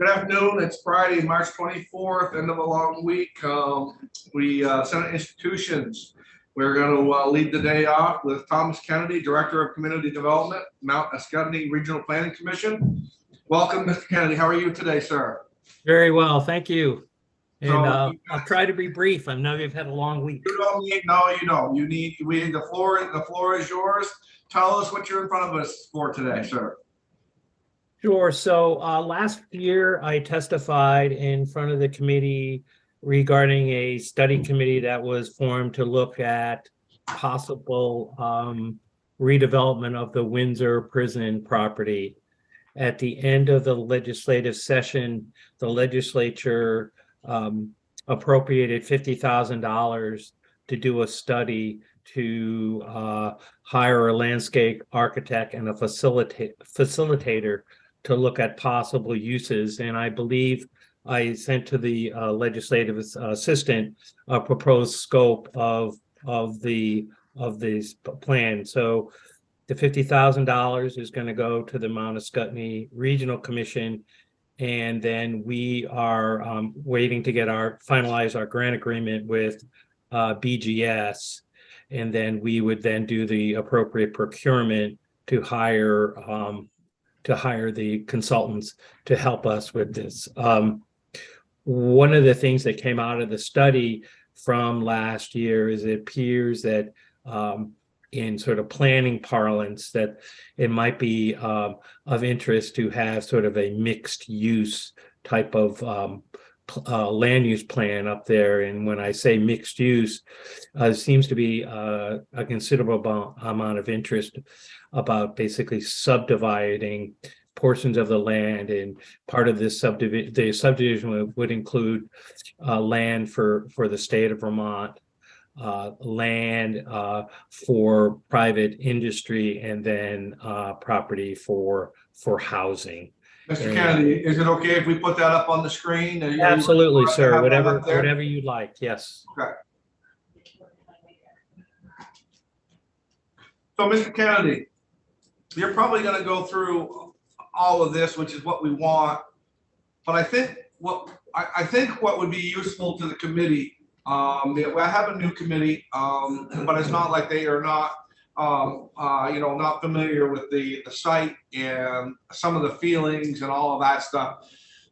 Good afternoon. It's Friday, March 24th, end of a long week. Senate institutions. We're going to lead the day off with Thomas Kennedy, Director of Community Development, Mount Ascutney Regional Planning Commission. Welcome, Mr. Kennedy. How are you today, sir? Very well, thank you. And So, I'll try to be brief. I know you've had a long week. You don't need, no, you don't. You need, the floor is yours. Tell us what you're in front of us for today, sir. Sure. So last year I testified in front of the committee regarding a study committee that was formed to look at possible redevelopment of the Windsor prison property. At the end of the legislative session, the legislature appropriated $50,000 to do a study to hire a landscape architect and a facilitator to look at possible uses. And I believe I sent to the legislative assistant a proposed scope of this plan. So the $50,000 is going to go to the Mount Ascutney Regional Commission, and then we are waiting to get finalize our grant agreement with BGS, and then we would then do the appropriate procurement to hire the consultants to help us with this. One of the things that came out of the study from last year is it appears that in sort of planning parlance that it might be of interest to have sort of a mixed use type of land use plan up there. And when I say mixed use, there seems to be a considerable amount of interest about basically subdividing portions of the land, and part of this subdivision would include land for the state of Vermont, land for private industry, and then property for housing. Mr. Kennedy, is it okay if we put that up on the screen? Absolutely, sir. Whatever you'd like. Yes. Okay. So, Mr. Kennedy, you're probably going to go through all of this, which is what we want. But I think what would be useful to the committee. I have a new committee, but it's not like they are not, not familiar with the site and some of the feelings and all of that stuff.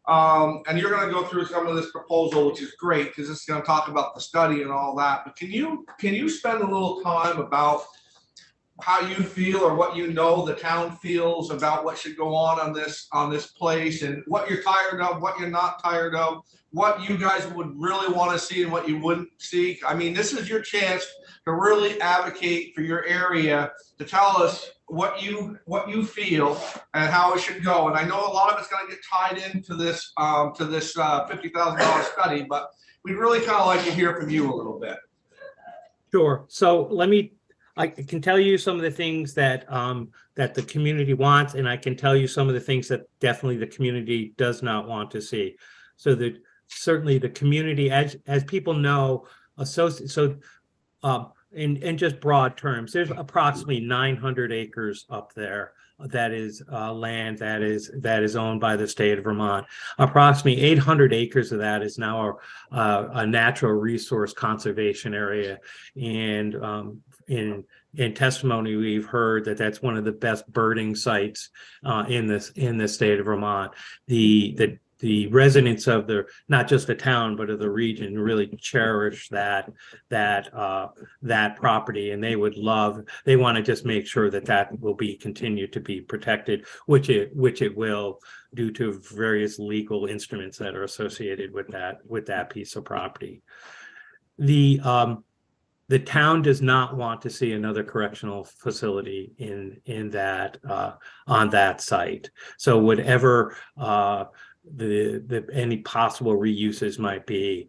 And you're going to go through some of this proposal, which is great because it's going to talk about the study and all that. But can you spend a little time about how you feel or what you know the town feels about what should go on this place, and what you're tired of, what you're not tired of, what you guys would really want to see and what you wouldn't see? I mean, this is your chance to really advocate for your area, to tell us what you feel and how it should go. And I know a lot of it's going to get tied into this $50,000 study, but we'd really kind of like to hear from you a little bit. Sure. So I can tell you some of the things that that the community wants, and I can tell you some of the things that definitely the community does not want to see. So that certainly the community, as people know, in just broad terms, there's approximately 900 acres up there that is land that is owned by the state of Vermont. Approximately 800 acres of that is now a natural resource conservation area, and in testimony we've heard that that's one of the best birding sites in the state of Vermont. The residents of not just the town but of the region really cherish that property, and they want to just make sure that will be continued to be protected, which it will, due to various legal instruments that are associated with that piece of property. The town does not want to see another correctional facility in that on that site. So whatever any possible reuses might be,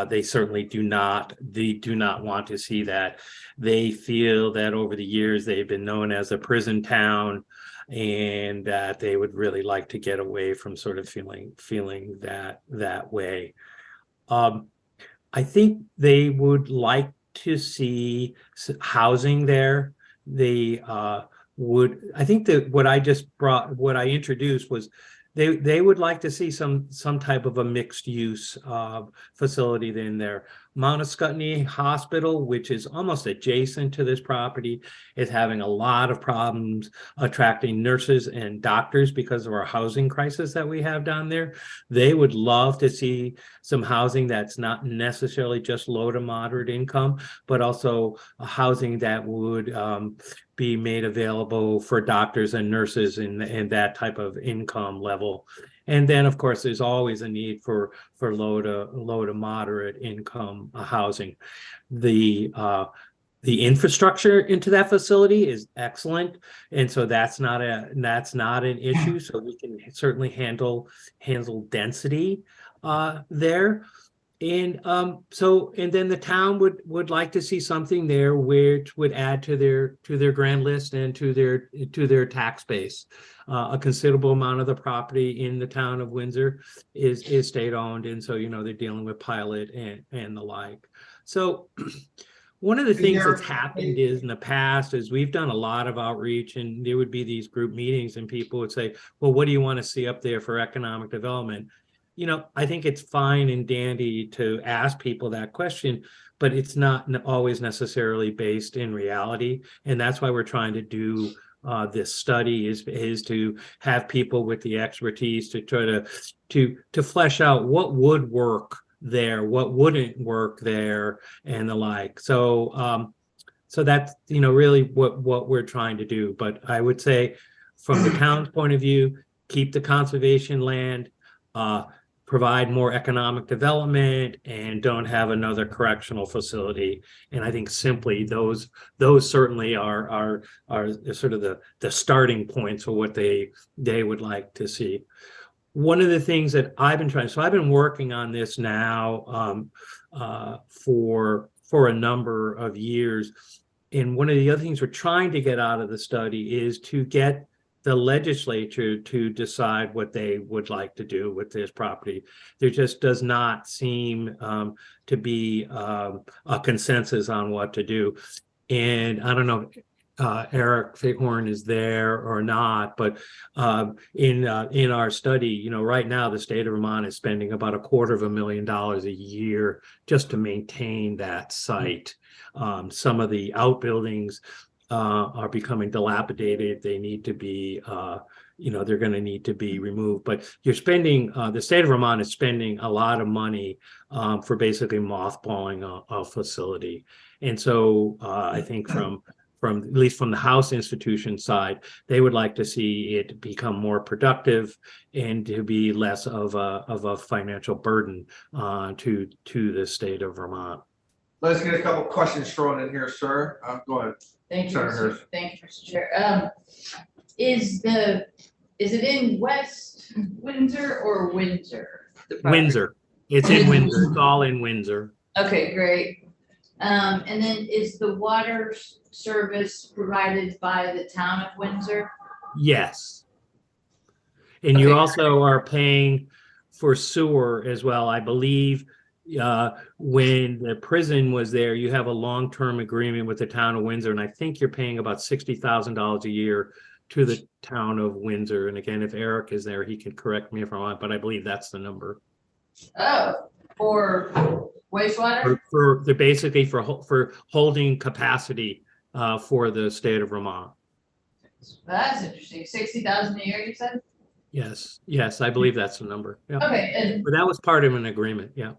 they certainly do not want to see that. They feel that over the years they've been known as a prison town, and that they would really like to get away from sort of feeling that way. I think they would like to see housing there. I think that what I introduced was they would like to see some type of a mixed use facility in there. Mount Scottney Hospital, which is almost adjacent to this property, is having a lot of problems attracting nurses and doctors because of our housing crisis that we have down there. They would love to see some housing that's not necessarily just low to moderate income, but also a housing that would be made available for doctors and nurses in that type of income level. And then, of course, there's always a need for low to moderate income housing. The infrastructure into that facility is excellent, and so that's not an issue. So we can certainly handle density there. And then the town would like to see something there which would add to their grand list and to their tax base. A considerable amount of the property in the town of Windsor is state owned, and so they're dealing with pilot and the like. So one of the things that's happened is in the past is we've done a lot of outreach, and there would be these group meetings and people would say, well, what do you want to see up there for economic development? I think it's fine and dandy to ask people that question, but it's not always necessarily based in reality. And that's why we're trying to do this study is to have people with the expertise to try to flesh out what would work there, what wouldn't work there, and the like. So that's really what we're trying to do. But I would say from the town's point of view, keep the conservation land, provide more economic development, and don't have another correctional facility. And I think simply those certainly are sort of the starting points for what they would like to see. One of the things that I've been working on this now for a number of years. And one of the other things we're trying to get out of the study is to get the legislature to decide what they would like to do with this property. There just does not seem to be a consensus on what to do. And I don't know, Eric Fighorn is there or not, but in our study, right now the state of Vermont is spending about $250,000 a year just to maintain that site. Some of the outbuildings are becoming dilapidated. They need to be, they're going to need to be removed. But you're spending, the state of Vermont is spending a lot of money for basically mothballing a facility. And so I think from at least from the House institution side, they would like to see it become more productive and to be less of a financial burden to the state of Vermont. Let's get a couple questions thrown in here, sir. Go ahead. Thank you, Senator thank you, Mr. Chair. Is it in West Windsor or Windsor? Windsor. It's in Windsor. It's all in Windsor. Okay, great. And then is the water service provided by the town of Windsor? Yes. And you Okay. also are paying for sewer as well. I believe when the prison was there, you have a long-term agreement with the town of Windsor, and I think you're paying about $60,000 a year to the town of Windsor. And again, if Eric is there, he can correct me if I'm wrong, but I believe that's the number. Oh, for wastewater? They're basically for holding capacity for the state of Vermont. That's interesting. 60,000 a year, you said? Yes, I believe that's the number. Yeah. Okay, and But that was part of an agreement. Yeah.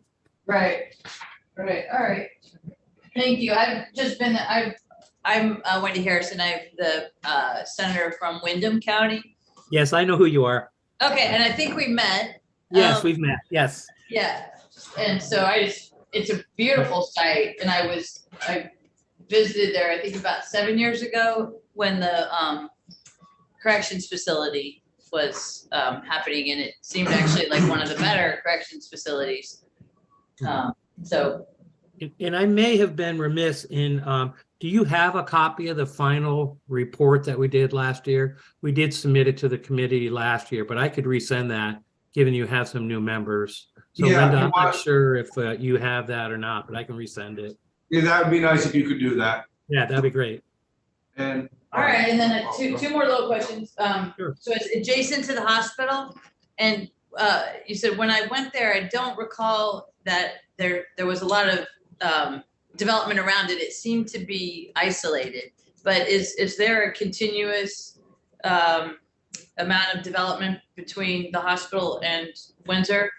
right, all right. Thank you. I'm Wendy Harrison. I'm the senator from Windham County. Yes, I know who you are. Okay, and I think we met. Yes, we've met. Yes. Yeah, and so it's a beautiful site, and I visited there, I think about 7 years ago when the corrections facility was happening, and it seemed actually like one of the better corrections facilities. So. And I may have been remiss in, do you have a copy of the final report that we did last year? We did submit it to the committee last year, but I could resend that, given you have some new members. So Yeah, Linda, I'm not sure if you have that or not, but I can resend it. Yeah, that would be nice if you could do that. Yeah, that'd be great. And All right, and then two more little questions. Sure. So it's adjacent to the hospital? And you said when I went there, I don't recall that there was a lot of development around it. It seemed to be isolated. But is there a continuous amount of development between the hospital and Windsor?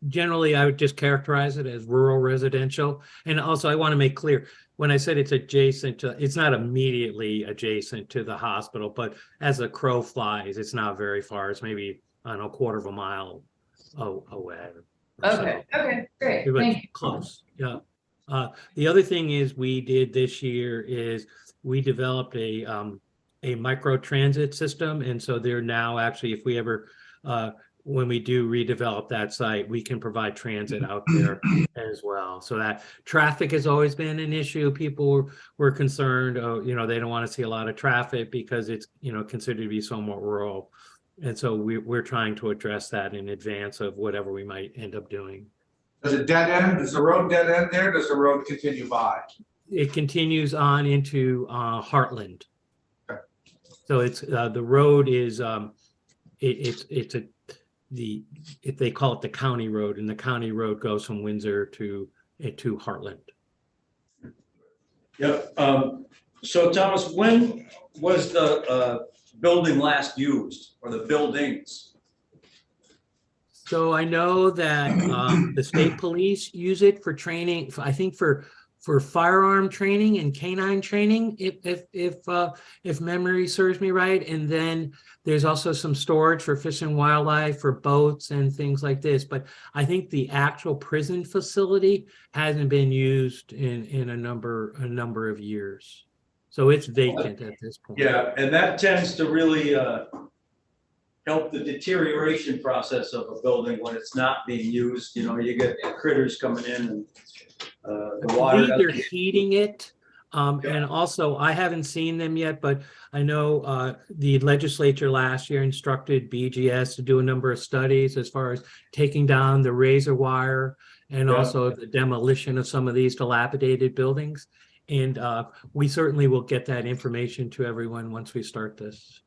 Generally, I would just characterize it as rural residential. And also, I want to make clear, when I said it's adjacent to, it's not immediately adjacent to the hospital, but as a crow flies, it's not very far. It's maybe, I don't know, a quarter of a mile away. Okay, okay, great, But thank you. close, yeah. The other thing is we did this year is we developed a micro transit system. And so they're now actually, if we ever, when we do redevelop that site, we can provide transit out there as well. So that traffic has always been an issue. People were concerned, they don't want to see a lot of traffic because it's, considered to be somewhat rural. And so we're trying to address that in advance of whatever we might end up doing. Does it dead end? Does the road dead end there? Does the road continue by? It continues on into Heartland. Okay. So it's the road is if they call it the county road, and the county road goes from Windsor to Heartland. Yep. So Thomas, when was the building last used, or the buildings? So I know that the state police use it for training, I think for firearm training and canine training, if memory serves me right. And then there's also some storage for fish and wildlife, for boats and things like this. But I think the actual prison facility hasn't been used in a number of years. So it's vacant at this point. Yeah, and that tends to really help the deterioration process of a building when it's not being used. You get critters coming in and the water. They're heating it. And also, I haven't seen them yet, but I know the legislature last year instructed BGS to do a number of studies as far as taking down the razor wire and also the demolition of some of these dilapidated buildings. And we certainly will get that information to everyone once we start this.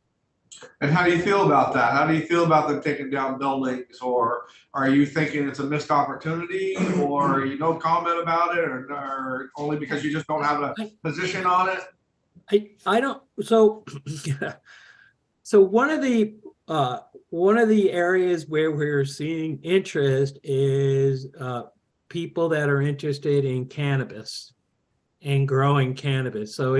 And how do you feel about that? How do you feel about them taking down buildings, or are you thinking it's a missed opportunity, or you don't comment about it, or only because you just don't have a position on it? I don't. So, so one of the areas where we're seeing interest is people that are interested in cannabis and growing cannabis. So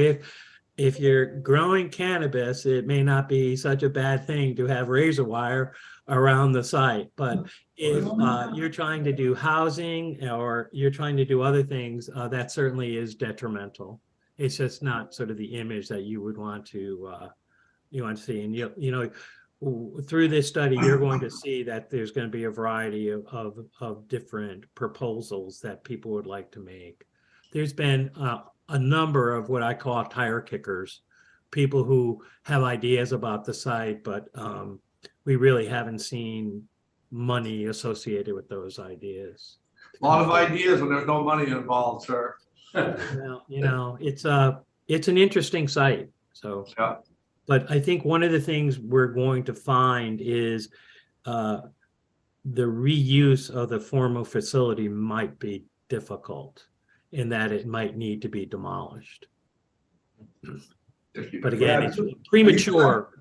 if you're growing cannabis, it may not be such a bad thing to have razor wire around the site. But if you're trying to do housing or you're trying to do other things, that certainly is detrimental. It's just not sort of the image that you would want to see. And through this study, you're going to see that there's going to be a variety of different proposals that people would like to make. There's been a number of what I call tire kickers, people who have ideas about the site, but we really haven't seen money associated with those ideas. A lot of ideas when there's no money involved, sir. Well, it's an interesting site. So, Yeah. But I think one of the things we're going to find is the reuse of the former facility might be difficult, in that it might need to be demolished. But again, it's premature.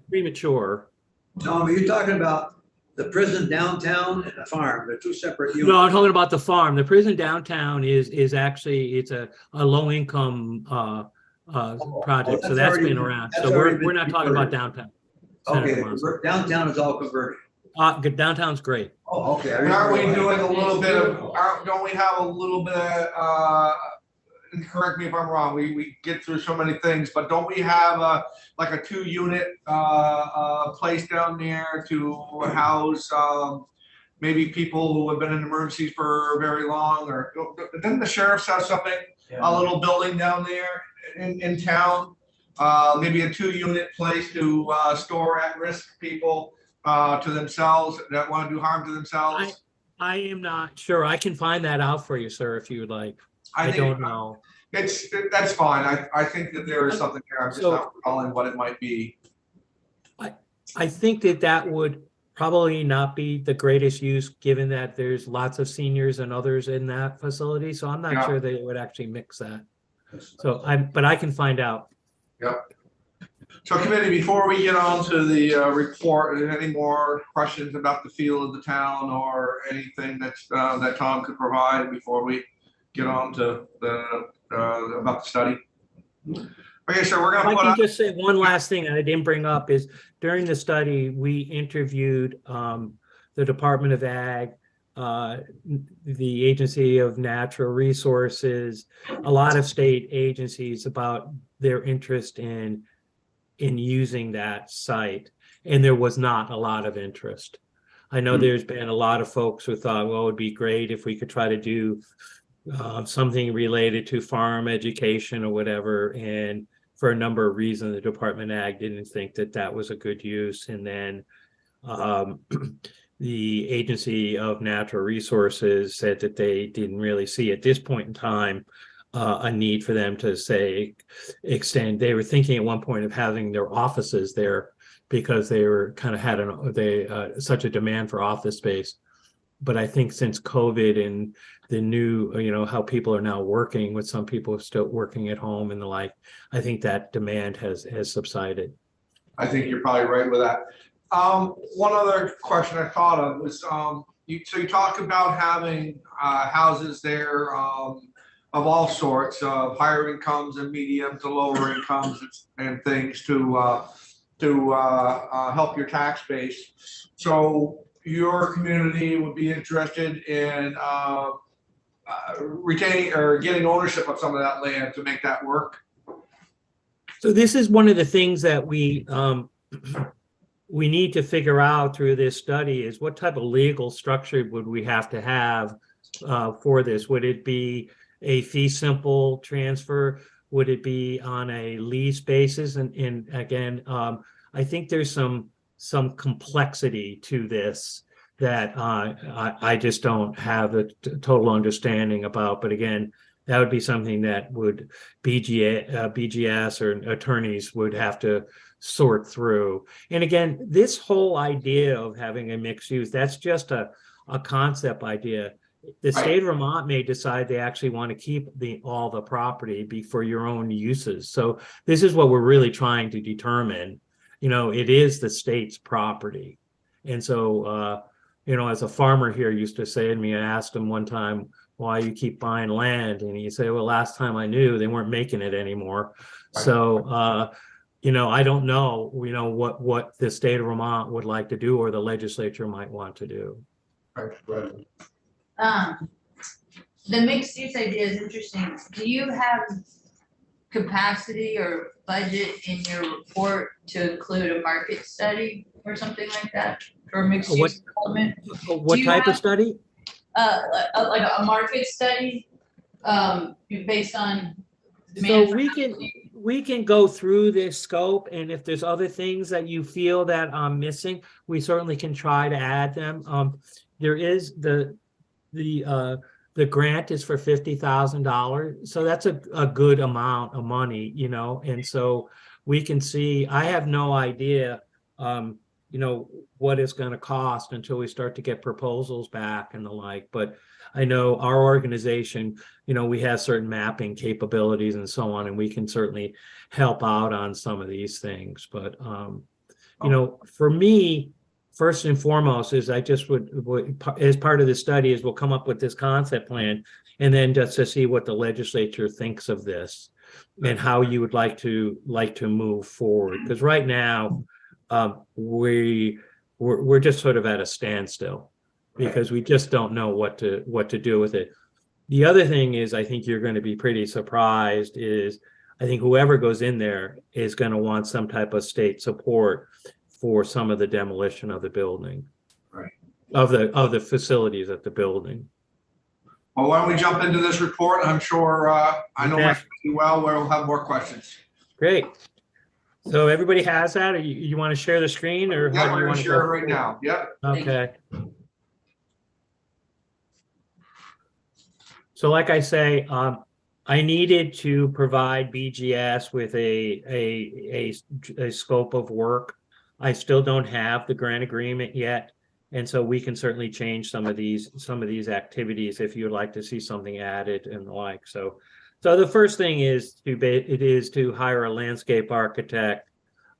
Tom, are you talking about the prison downtown and the farm? They're two separate units. No, I'm talking about the farm. The prison downtown is actually, it's a low income project. So that's been around. So we're not talking about downtown. Okay, downtown is all converted. Downtown's great. Oh, okay. And aren't we doing a little bit of, don't we have a little bit of, and correct me if I'm wrong, we get through so many things, but don't we have like a 2-unit place down there to house maybe people who have been in emergencies for very long, or didn't the sheriff's have something, a little building down there in town? Maybe a 2-unit place to store at-risk people to themselves that want to do harm to themselves? I am not sure. I can find that out for you, sir, if you would like. I don't know. That's fine. I think that there is something there. I'm just not recalling what it might be. I think that would probably not be the greatest use, given that there's lots of seniors and others in that facility. So I'm not Yeah. sure they would actually mix that. So but I can find out. So committee, before we get on to the report, any more questions about the feel of the town or anything that's that Tom could provide before we get on to the about the study? Okay, so we're If gonna I put can up, just say one last thing that I didn't bring up is during the study, we interviewed the Department of Ag, the Agency of Natural Resources, a lot of state agencies about their interest in using that site. And there was not a lot of interest. I know there's been a lot of folks who thought, well, it would be great if we could try to do something related to farm education or whatever. And for a number of reasons, the Department of Ag didn't think that that was a good use. And then the Agency of Natural Resources said that they didn't really see at this point in time a need for them to say extend. They were thinking at one point of having their offices there because they were kind of had such a demand for office space. But I think since COVID and the new, how people are now working, with some people still working at home and the like, I think that demand has subsided. I think you're probably right with that. One other question I thought of was, you talk about having houses there of all sorts, of higher incomes and medium to lower incomes and things to help your tax base. So your community would be interested in retaining or getting ownership of some of that land to make that work? So this is one of the things that we need to figure out through this study is what type of legal structure would we have to have for this? Would it be a fee simple transfer? Would it be on a lease basis? And again, I think there's some complexity to this that I just don't have a total understanding about. But again, that would be something that would BGS or attorneys would have to sort through. And again, this whole idea of having a mixed use, that's just a concept idea. The state of Vermont may decide they actually want to keep all the property for your own uses. So this is what we're really trying to determine. It is the state's property. And so, as a farmer here used to say to me, I asked him one time why you keep buying land. And he said, well, last time I knew they weren't making it anymore. Right. So, I don't know, what the state of Vermont would like to do or the legislature might want to do. Right. The mixed use idea is interesting. Do you have capacity or budget in your report to include a market study or something like that for mixed use development? What you type of have- study? Like a market study, based on So demand for we housing? can go through this scope, and if there's other things that you feel that I'm missing, we certainly can try to add them. There is the grant is for $50,000, so that's a good amount of money, and so we can see. I have no idea, what it's going to cost until we start to get proposals back and the like. But I know our organization, we have certain mapping capabilities and so on, and we can certainly help out on some of these things. But, for me, first and foremost is I just would, as part of the study is we'll come up with this concept plan and then just to see what the legislature thinks of this and how you would like to move forward. Because right now, we're just sort of at a standstill because we just don't know what to do with it. The other thing is, I think you're going to be pretty surprised is I think whoever goes in there is going to want some type of state support for some of the demolition of the building, Right. of the facilities at the building. Well, why don't we jump into this report? I'm sure, I know my committee well, where we'll have more questions. Great. So everybody has that, or you want to share the screen, or Yeah, how do we're you gonna want to share it go? right now. Yep. Okay. So like I say, I needed to provide BGS with a scope of work I still don't have the grant agreement yet. And so we can certainly change some of these activities if you'd like to see something added and the like. So the first thing is to hire a landscape architect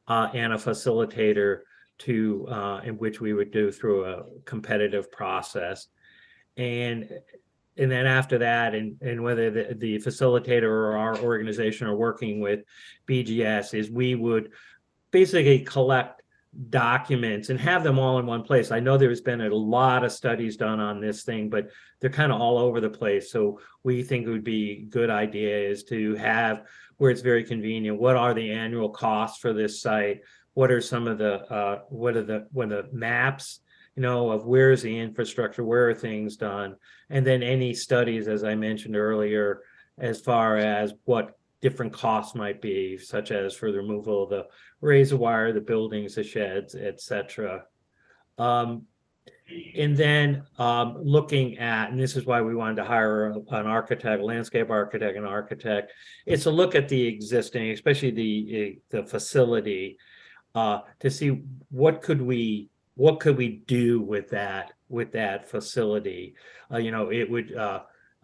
and a facilitator in which we would do through a competitive process. And then after that, and whether the facilitator or our organization are working with BGS, is we would basically collect documents and have them all in one place. I know there's been a lot of studies done on this thing, but they're kind of all over the place. So we think it would be a good idea is to have, where it's very convenient, what are the annual costs for this site? What are some of the maps, of where's the infrastructure, where are things done? And then any studies, as I mentioned earlier, as far as what different costs might be, such as for the removal of the razor wire, the buildings, the sheds, etc. And then looking at, and this is why we wanted to hire an architect, landscape architect, and architect, it's a look at the existing, especially the facility, to see what could we do with that facility. It would,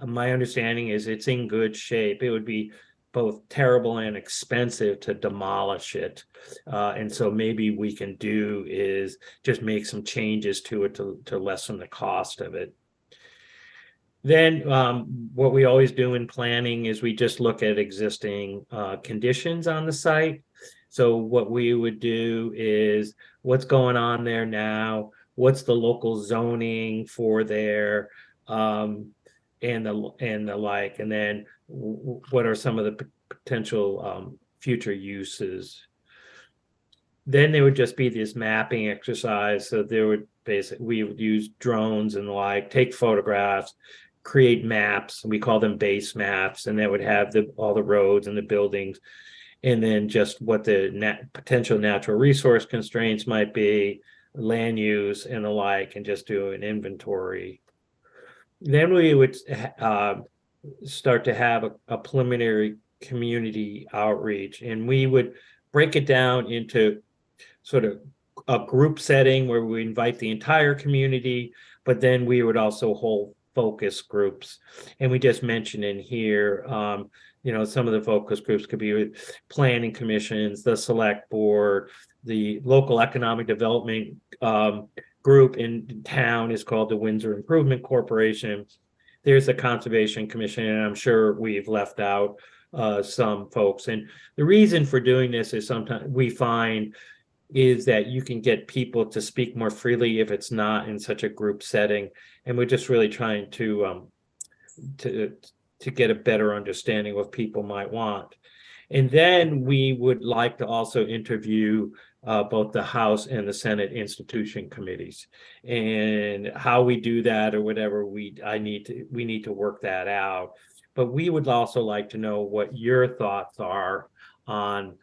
my understanding is it's in good shape. It would be both terrible and expensive to demolish it. And so maybe we can do is just make some changes to it to lessen the cost of it. Then what we always do in planning is we just look at existing conditions on the site. So what we would do is what's going on there now, what's the local zoning for there, and the like, and then what are some of the potential future uses. Then there would just be this mapping exercise. So we would use drones and the like, take photographs, create maps. We call them base maps, and that would have all the roads and the buildings, and then just what the potential natural resource constraints might be, land use and the like, and just do an inventory. Then we would start to have a preliminary community outreach, and we would break it down into sort of a group setting where we invite the entire community, but then we would also hold focus groups. And we just mentioned in here, some of the focus groups could be with planning commissions, the select board, the local economic development group in town is called the Windsor Improvement Corporation. There's the Conservation Commission, and I'm sure we've left out some folks. And the reason for doing this is sometimes we find is that you can get people to speak more freely if it's not in such a group setting. And we're just really trying to get a better understanding of what people might want. And then we would like to also interview both the House and the Senate institution committees, and how we do that or whatever we need to work that out. But we would also like to know what your thoughts are on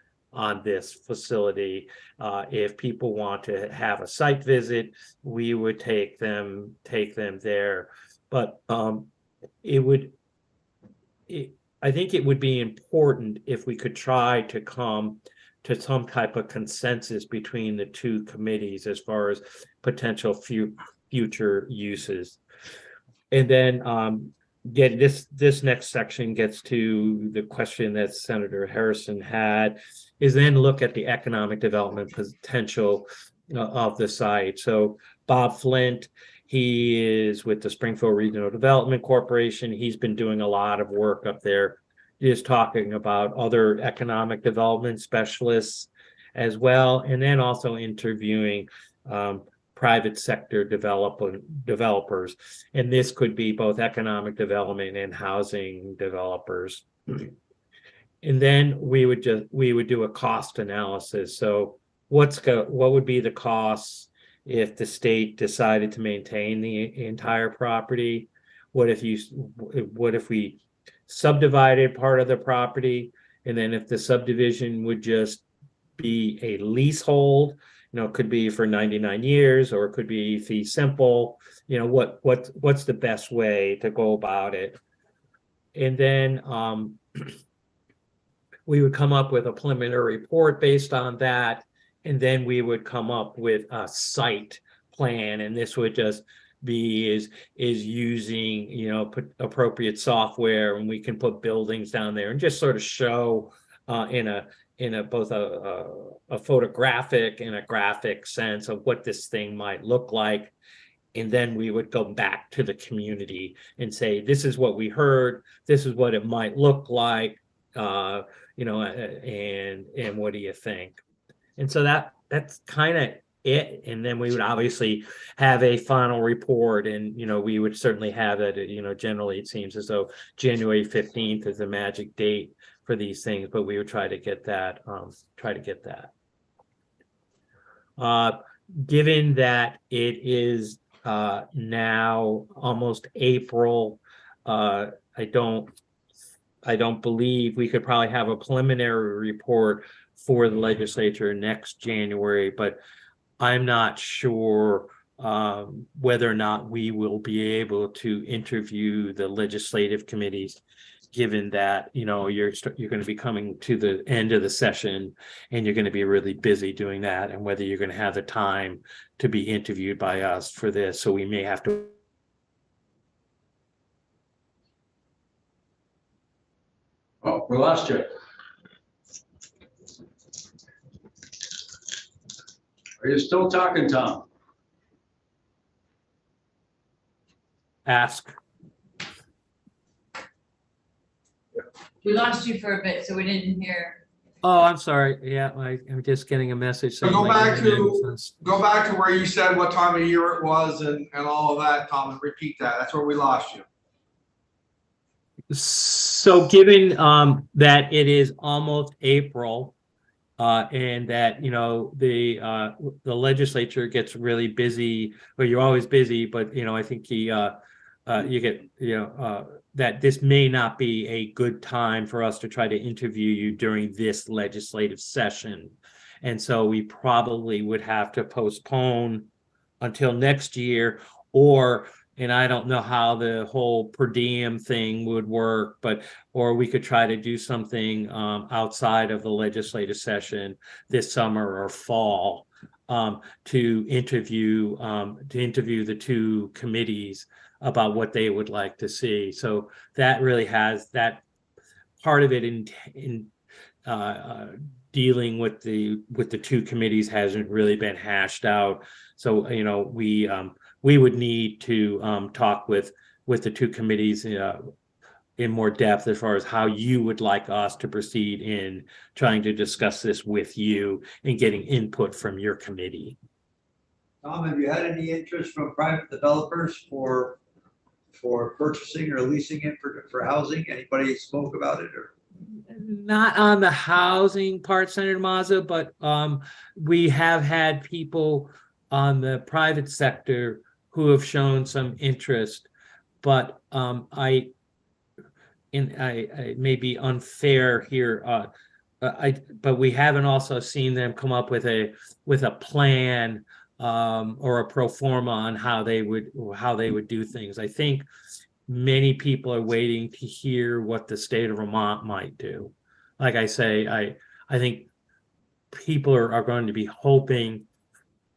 this facility. If people want to have a site visit, we would take them there. But I think it would be important if we could try to come to some type of consensus between the two committees as far as potential future uses. And then this next section gets to the question that Senator Harrison had, is then look at the economic development potential of the site. So Bob Flint, he is with the Springfield Regional Development Corporation. He's been doing a lot of work up there, just talking about other economic development specialists as well, and then also interviewing private sector developers. And this could be both economic development and housing developers. And then we would do a cost analysis. So what would be the costs if the state decided to maintain the entire property? What if we subdivided part of the property, and then if the subdivision would just be a leasehold, it could be for 99 years, or it could be fee simple, what's the best way to go about it? And then we would come up with a preliminary report based on that, and then we would come up with a site plan, and this would just be is using, you know, put appropriate software, and we can put buildings down there and just sort of show in a both a photographic and a graphic sense of what this thing might look like. And then we would go back to the community and say, this is what we heard, this is what it might look like, you know, and what do you think? And so that's kind of it. And then we would obviously have a final report, and, you know, we would certainly have it, you know, generally it seems as though January 15th is the magic date for these things, but we would try to get that, given that it is now almost April, I don't believe we could probably have a preliminary report for the legislature next January, but I'm not sure whether or not we will be able to interview the legislative committees, given that, you know, you're going to be coming to the end of the session and you're going to be really busy doing that, and whether you're going to have the time to be interviewed by us for this. So we may have to. Oh, we lost you. Are you still talking, Tom? Ask. We lost you for a bit, so we didn't hear. Oh, I'm sorry. Yeah, I'm just getting a message. So saying go my back internet to- was- Go back to where you said what time of year it was and all of that, Tom, and repeat that. That's where we lost you. So given that it is almost April, and that, you know, the legislature gets really busy, well, you're always busy, but, you know, I think you get, you know, that this may not be a good time for us to try to interview you during this legislative session. And so we probably would have to postpone until next year, and I don't know how the whole per diem thing would work, or we could try to do something outside of the legislative session this summer or fall, to interview the two committees about what they would like to see. So that really has that part of it in dealing with the two committees hasn't really been hashed out. So, you know, we would need to talk with the two committees in more depth as far as how you would like us to proceed in trying to discuss this with you and getting input from your committee. Tom, have you had any interest from private developers for purchasing or leasing it for housing? Anybody spoke about it, or? Not on the housing part, Senator Mazza, but we have had people on the private sector who have shown some interest, but I may be unfair here, but we haven't also seen them come up with a plan or a pro forma on how they would do things. I think many people are waiting to hear what the state of Vermont might do. Like I say, I think people are going to be hoping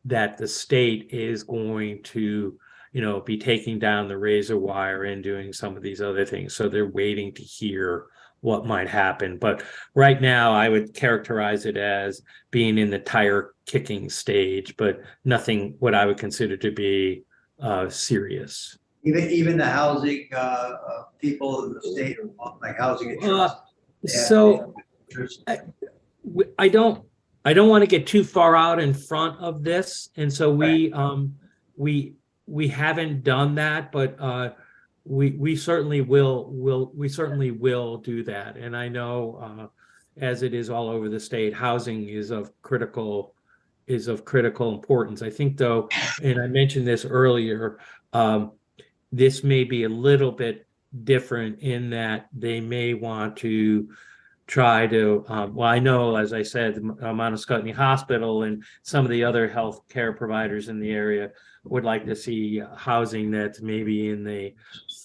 that the state is going to, you know, be taking down the razor wire and doing some of these other things. So they're waiting to hear what might happen. But right now, I would characterize it as being in the tire kicking stage, but nothing what I would consider to be serious. Even the housing people in the state, like housing insurance. So I don't want to get too far out in front of this, and so we haven't done that, but we certainly will do that. And I know as it is all over the state, housing is of critical importance. I think though, and I mentioned this earlier, this may be a little bit different in that they may want to try to, well, I know, as I said, the Mount Scottney Hospital and some of the other health care providers in the area would like to see housing that's maybe in the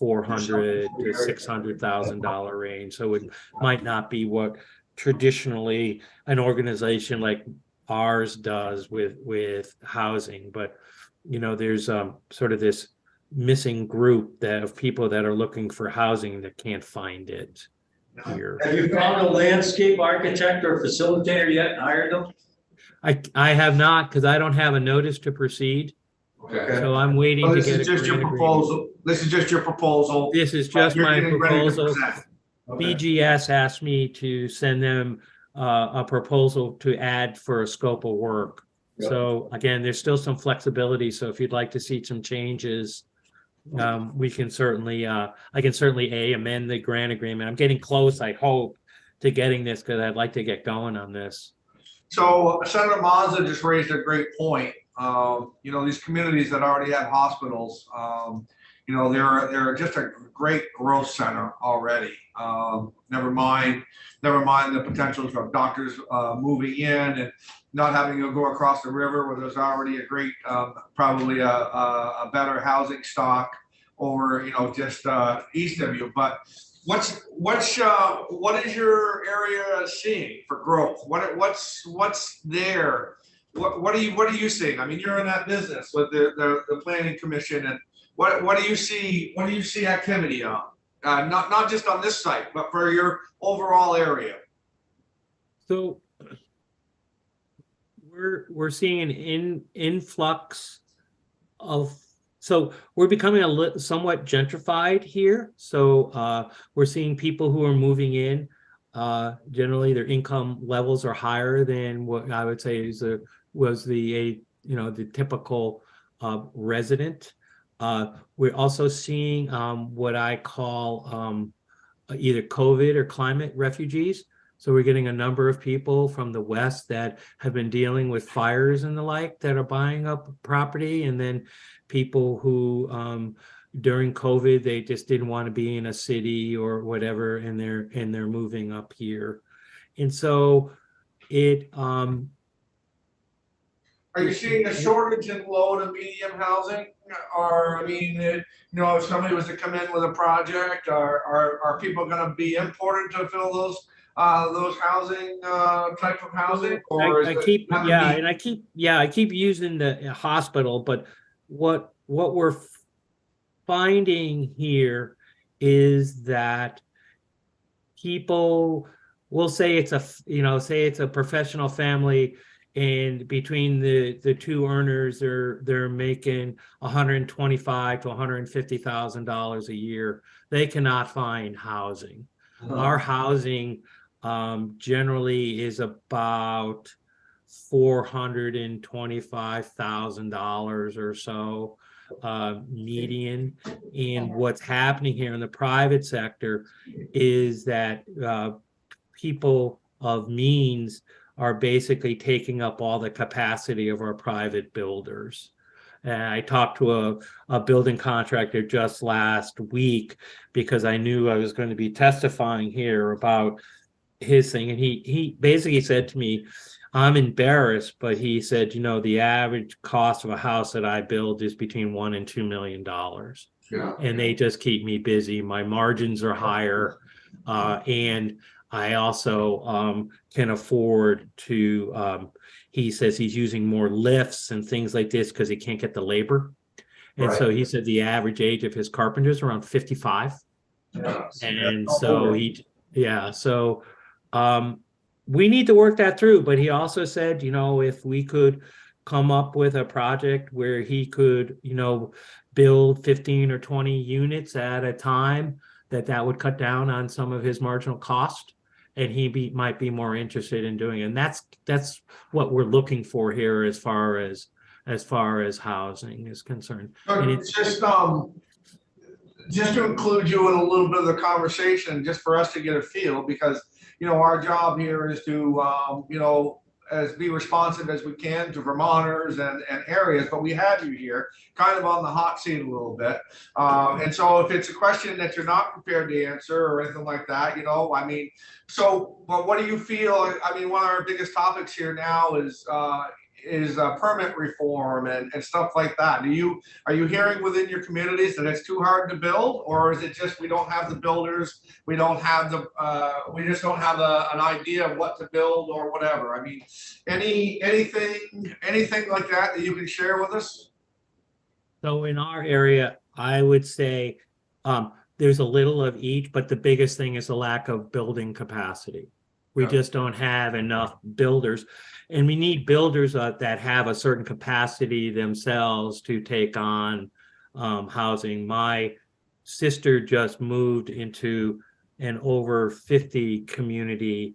$400,000 to $600,000 range. So it might not be what traditionally an organization like ours does with housing, but there's sort of this missing group of people that are looking for housing that can't find it here. Have you found a landscape architect or facilitator yet and hired them? I have not, because I don't have a notice to proceed, Okay. so I'm waiting So to this get a is just your grant agreement. proposal. This is just your proposal. This is but just you're my getting ready to proposal. present. Okay. BGS asked me to send them a proposal to add for a scope of work. Yep. So again, there's still some flexibility. So if you'd like to see some changes, we can certainly, I can certainly amend the grant agreement. I'm getting close, I hope, to getting this because I'd like to get going on this. So Senator Mazza just raised a great point. These communities that already have hospitals, they're just a great growth center already. Never mind the potentials of doctors moving in and not having to go across the river where there's already a great, probably a better housing stock over, just east of you. But what is your area seeing for growth? What's there? What are you seeing? I mean, you're in that business with the planning commission, and what do you see? What do you see activity on? Not just on this site, but for your overall area. So we're seeing an influx of. So we're becoming somewhat gentrified here. So we're seeing people who are moving in. Generally, their income levels are higher than what I would say was the typical resident. We're also seeing what I call either COVID or climate refugees. So we're getting a number of people from the West that have been dealing with fires and the like that are buying up property, and then people who during COVID they just didn't want to be in a city or whatever, and they're moving up here. And so it Are you seeing a shortage in low to medium housing? Or, I mean, if somebody was to come in with a project, are people going to be imported to fill those housing type of housing? Or I keep using the hospital, but what we're finding here is that people will say it's a professional family, and between the two earners, they're making $125,000 to $150,000 a year. They cannot find housing. Our housing generally is about $425,000 or so median. And what's happening here in the private sector is that people of means are basically taking up all the capacity of our private builders. And I talked to a building contractor just last week because I knew I was going to be testifying here about his thing. And he basically said to me, I'm embarrassed, but he said, the average cost of a house that I build is between $1 and $2 million. Yeah. And they just keep me busy. My margins are higher. And I also can afford to, he says he's using more lifts and things like this because he can't get the labor. And so he said the average age of his carpenters around 55. Yeah. And so we need to work that through. But he also said, if we could come up with a project where he could, build 15 or 20 units at a time, that would cut down on some of his marginal cost, and he might be more interested in doing it. And that's what we're looking for here as far as housing is concerned. And it's just to include you in a little bit of the conversation, just for us to get a feel, because our job here is to as be responsive as we can to Vermonters and areas, but we have you here kind of on the hot seat a little bit. And so if it's a question that you're not prepared to answer or anything like that, but what do you feel? I mean, one of our biggest topics here now is permit reform and stuff like that. Are you hearing within your communities that it's too hard to build, or is it just we don't have the builders, we don't have we just don't have an idea of what to build or whatever? I mean, anything like that you can share with us? So in our area, I would say there's a little of each, but the biggest thing is the lack of building capacity. We Yeah. just don't have enough builders, and we need builders that have a certain capacity themselves to take on housing. My sister just moved into an over 50 community,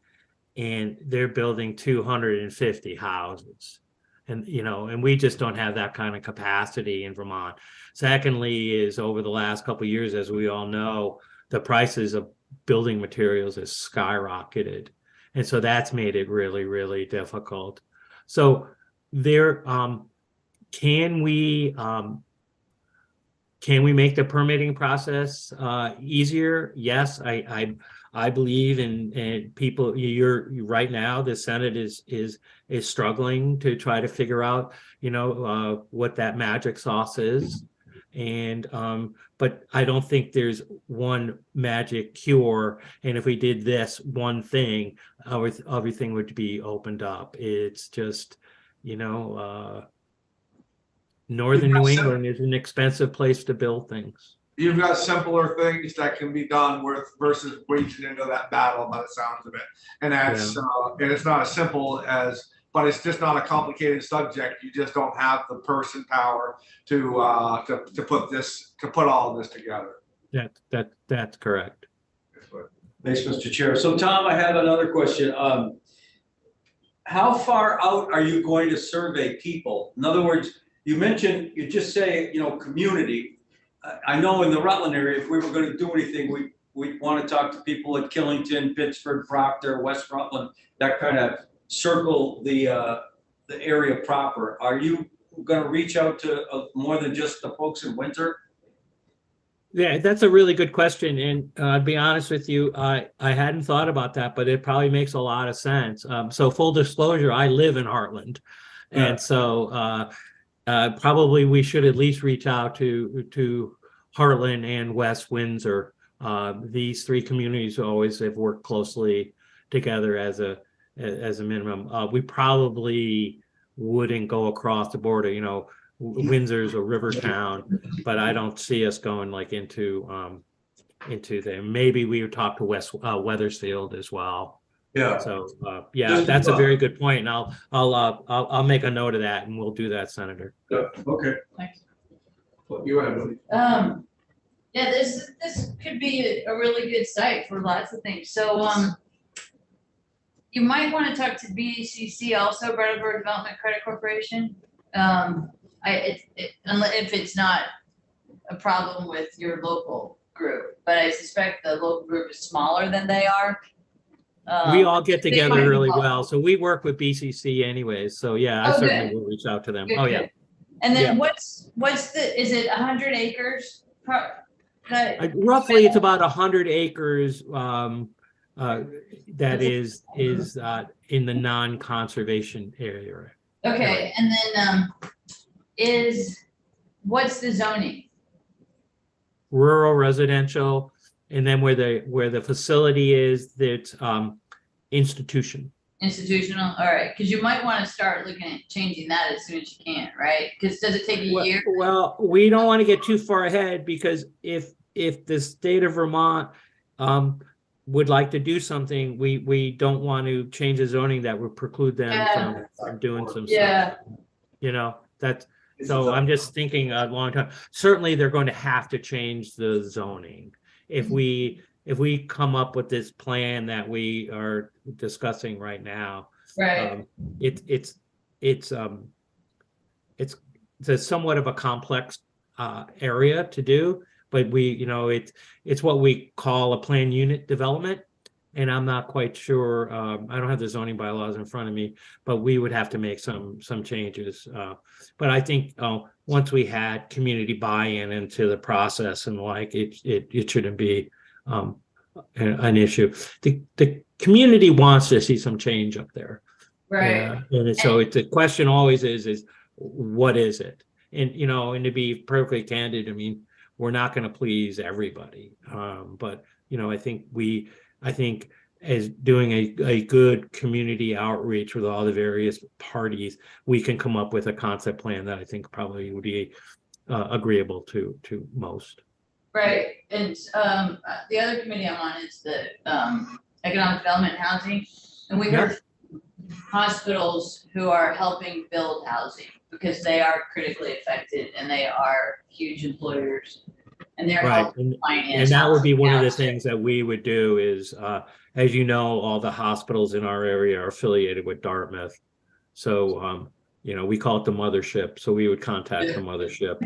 and they're building 250 houses. And, and we just don't have that kind of capacity in Vermont. Secondly, is over the last couple of years, as we all know, the prices of building materials has skyrocketed. And so that's made it really, really difficult. So there, can we make the permitting process easier? Yes, I believe in people. You're right now, the Senate is struggling to try to figure out, what that magic sauce is. And but I don't think there's one magic cure. And if we did this one thing, everything would be opened up. It's just, Northern New England is an expensive place to build things. You've got simpler things that can be done versus reaching into that battle by the sounds of it. And that's and it's not as simple as, but it's just not a complicated subject. You just don't have the person power to put all of this together. That's correct. Thanks, Mr. Chair. So Tom, I have another question. How far out are you going to survey people? In other words, you just say, community. I know in the Rutland area, if we were going to do anything, we'd want to talk to people at Killington, Pittsford, Proctor, West Rutland, that kind of circle the area proper. Are you going to reach out to more than just the folks in Windsor? Yeah, that's a really good question. And to be honest with you, I hadn't thought about that, but it probably makes a lot of sense. So full disclosure, I live in Heartland. Yeah. And so probably we should at least reach out to Heartland and West Windsor. These three communities always have worked closely together as a minimum. We probably wouldn't go across the border. Windsor's a river town, but I don't see us going like into there. Maybe we would talk to Wethersfield as well. Yeah. So that's a very good point, and I'll make a note of that, and we'll do that, Senator. Yeah. Okay. Thanks. What you had? Yeah, this could be a really good site for lots of things. So you might want to talk to BCC also, Brattleboro Development Credit Corporation. If it's not a problem with your local group, but I suspect the local group is smaller than they are. We all get they together might be really involved. well, so we work with BCC anyways. So yeah, I Oh, certainly good. will reach out to them. Good, Oh yeah, good. And then Yeah. is it 100 acres? roughly it's about 100 acres. That is in the non-conservation area. Okay, and then what's the zoning? Rural residential, and then where the facility is, that's institution. Institutional, all right, because you might want to start looking at changing that as soon as you can, right? Because does it take a year? Well, we don't want to get too far ahead, because if the state of Vermont would like to do something, we don't want to change the zoning that would preclude them from doing some stuff. Yeah, So I'm just thinking a long time. Certainly, they're going to have to change the zoning. If we come up with this plan that we are discussing right now, right, it's a somewhat of a complex area to do, but it's what we call a plan unit development. And I'm not quite sure, I don't have the zoning bylaws in front of me, but we would have to make some changes. But I think once we had community buy-in into the process and it shouldn't be an issue. The community wants to see some change up there. Right, Yeah, and so it's a question always is what is it? And, you know, and to be perfectly candid, I mean, we're not going to please everybody. But, you know, I think as doing a good community outreach with all the various parties, we can come up with a concept plan that I think probably would be agreeable to most. right. And the other committee I'm on is the economic development and housing. And we heard hospitals who are helping build housing because they are critically affected and they are huge employers. And they're Right, helping and finance. that would be one of the housing. things that we would do is, as you know, all the hospitals in our area are affiliated with Dartmouth. So, you know, we call it the mothership, so we would contact the mothership.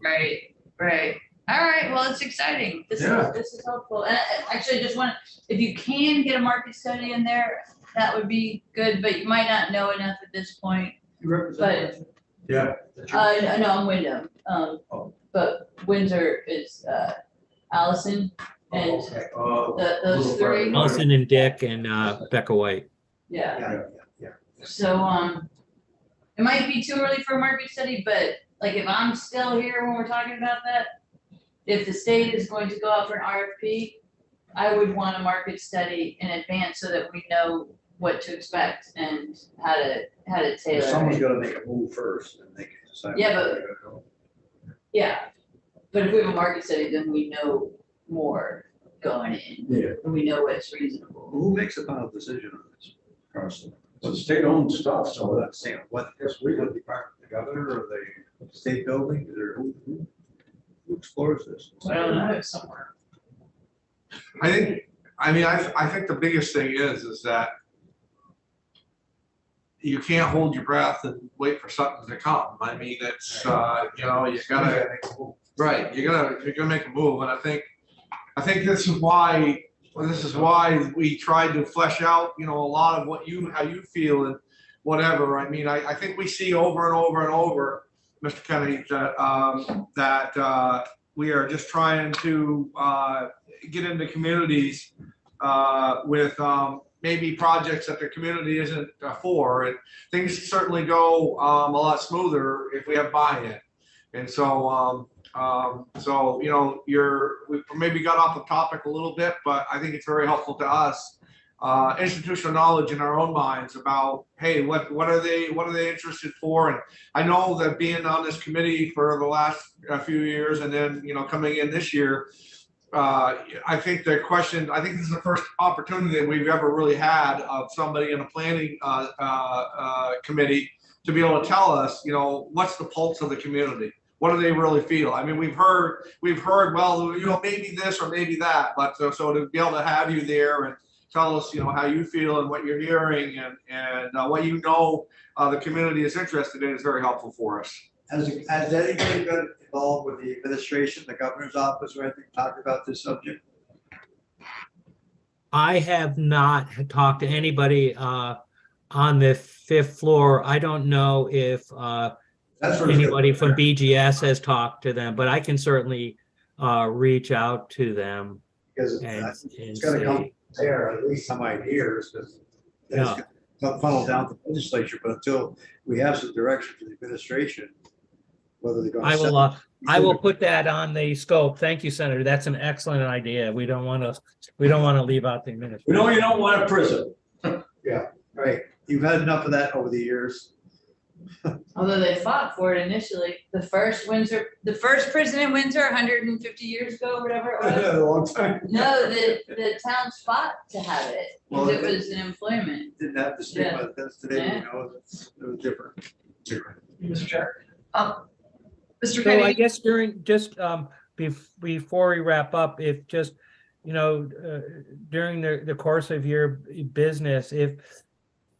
Right, right. All right, well, it's exciting. Yeah. This is helpful. And actually, I just want, if you can get a market study in there, that would be good, but you might not know enough at this point. You represent? Yeah. No, I'm Wyndham. Oh. But Windsor is Allison and Okay. those Little three. further. Allison and Dick and Becca White. Yeah. Yeah. So, it might be too early for a market study, but like if I'm still here when we're talking about that, if the state is going to go out for an RFP, I would want a market study in advance so that we know what to expect and how to tailor Someone's it. gotta make a move first and they can decide. Yeah, where but- they're gonna go. Yeah, but if we have a market study, then we know more going in. Yeah. And we know what's reasonable. Who makes the final decision on this, Carson? It's state-owned stuff, So so that's saying, what department, the governor or the state building, or who explores this? I don't know, somewhere. I think the biggest thing is that you can't hold your breath and wait for something to come. I mean, it's, you know, you gotta, right, you're gonna make a move, and I think this is why we tried to flesh out, you know, a lot of how you feel and whatever. I mean, I think we see over and over and over, Mr. Kennedy, that we are just trying to get into communities with maybe projects that the community isn't for, and things certainly go a lot smoother if we have buy-in. And so, you know, we maybe got off the topic a little bit, but I think it's very helpful to us, institutional knowledge in our own minds about, hey, what are they interested for? And I know that being on this committee for the last few years, and then, you know, coming in this year, I think this is the first opportunity that we've ever really had of somebody in a planning committee to be able to tell us, you know, what's the pulse of the community? What do they really feel? I mean, we've heard, well, you know, maybe this or maybe that, but so to be able to have you there and tell us, you know, how you feel and what you're hearing and what you know the community is interested in is very helpful for us. Has anybody been involved with the administration, the governor's office, or anything, talked about this subject? I have not talked to anybody on the fifth floor. I don't know if That's what anybody from BGS has talked to them, but I can certainly reach out to them Because and it's gonna come see. there, at least some ideas, because Yeah. it's gonna funnel down to the legislature, but until we have some direction from the administration, whether they're gonna. I will put that on the scope. Thank you, Senator. That's an excellent idea. We don't want to leave out the we administration. know you don't want a prison. Right, you've had enough of that over the years. Although they fought for it initially, the first prison in Windsor, 150 years ago, whatever it was. A long time. No, the towns fought to have it, Well, because it was an employment. Didn't have the stigma that's today, Yeah. you know, it was different. Mr. Chair. Mr. So I Kennedy, guess before we wrap up, if just, you know, during the course of your business,